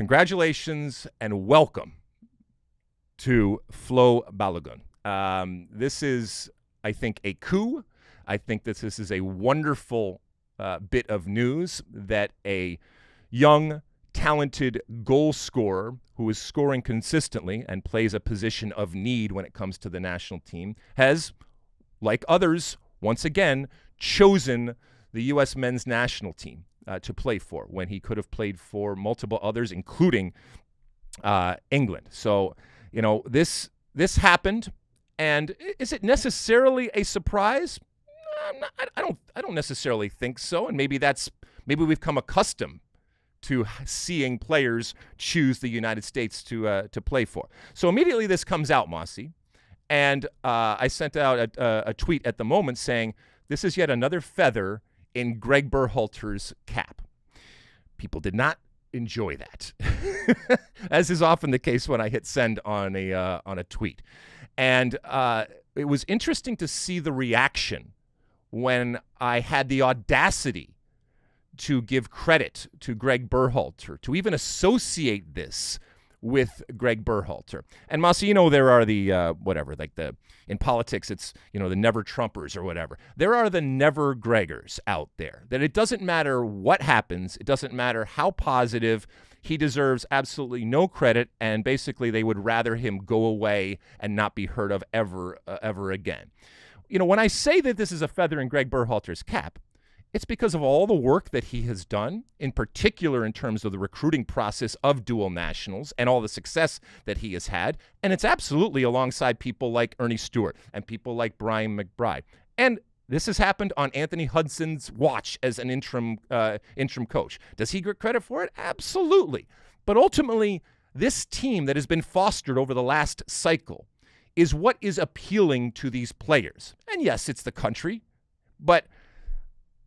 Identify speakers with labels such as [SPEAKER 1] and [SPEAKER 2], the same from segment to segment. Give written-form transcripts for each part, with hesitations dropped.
[SPEAKER 1] Congratulations and welcome to Folarin Balogun. This is, I think, a coup. I think that this is a wonderful bit of news that a young, talented goal scorer who is scoring consistently and plays a position of need when it comes to the national team has, like others, once again, chosen the U.S. men's national team to play for when he could have played for multiple others, including England. So, you know, this happened, and is it necessarily a surprise? I don't necessarily think so, and maybe we've become accustomed to seeing players choose the United States to play for. So immediately this comes out, Mosse, and I sent out a tweet at the moment saying, this is yet another feather in Gregg Berhalter's cap. People did not enjoy that, as is often the case when I hit send on a tweet. And it was interesting to see the reaction when I had the audacity to give credit to Gregg Berhalter, to even associate this with Gregg Berhalter. And Mosse, you know, there are the in politics, it's, you know, the never Trumpers or whatever. There are the never Greggers out there, that it doesn't matter what happens, it doesn't matter how positive, he deserves absolutely no credit, and basically they would rather him go away and not be heard of ever again. You know, when I say that this is a feather in Gregg Berhalter's cap, it's because of all the work that he has done, in particular in terms of the recruiting process of dual nationals and all the success that he has had. And it's absolutely alongside people like Ernie Stewart and people like Brian McBride. And this has happened on Anthony Hudson's watch as an interim coach. Does he get credit for it? Absolutely. But ultimately, this team that has been fostered over the last cycle is what is appealing to these players. And yes, it's the country, but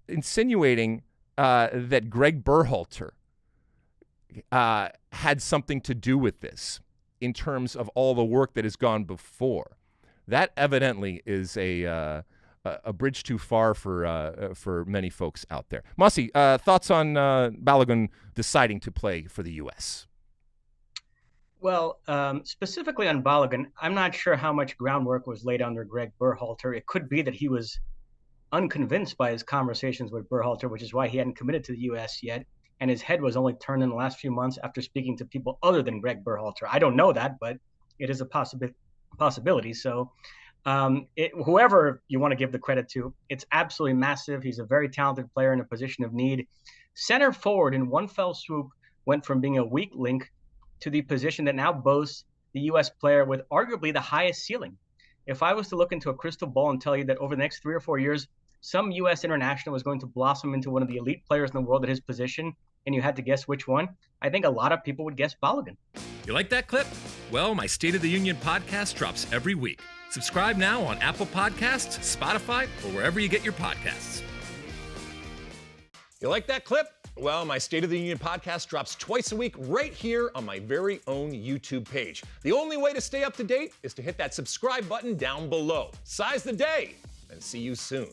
[SPEAKER 1] insinuating that Gregg Berhalter had something to do with this in terms of all the work that has gone before, that evidently is a bridge too far for many folks out there. Mosse, thoughts on Balogun deciding to play for the U.S.?
[SPEAKER 2] Well, specifically on Balogun, I'm not sure how much groundwork was laid under Gregg Berhalter. It could be that he was unconvinced by his conversations with Berhalter, which is why he hadn't committed to the U.S. yet, and his head was only turned in the last few months after speaking to people other than Gregg Berhalter. I don't know that, but it is a possibility. So whoever you want to give the credit to, it's absolutely massive. He's a very talented player in a position of need. Center forward in one fell swoop went from being a weak link to the position that now boasts the U.S. player with arguably the highest ceiling. If I was to look into a crystal ball and tell you that over the next 3 or 4 years, some U.S. international was going to blossom into one of the elite players in the world at his position, and you had to guess which one, I think a lot of people would guess Balogun.
[SPEAKER 3] You like that clip? Well, my State of the Union podcast drops every week. Subscribe now on Apple Podcasts, Spotify, or wherever you get your podcasts. You like that clip? Well, my State of the Union podcast drops twice a week right here on my very own YouTube page. The only way to stay up to date is to hit that subscribe button down below. Size the day, and see you soon.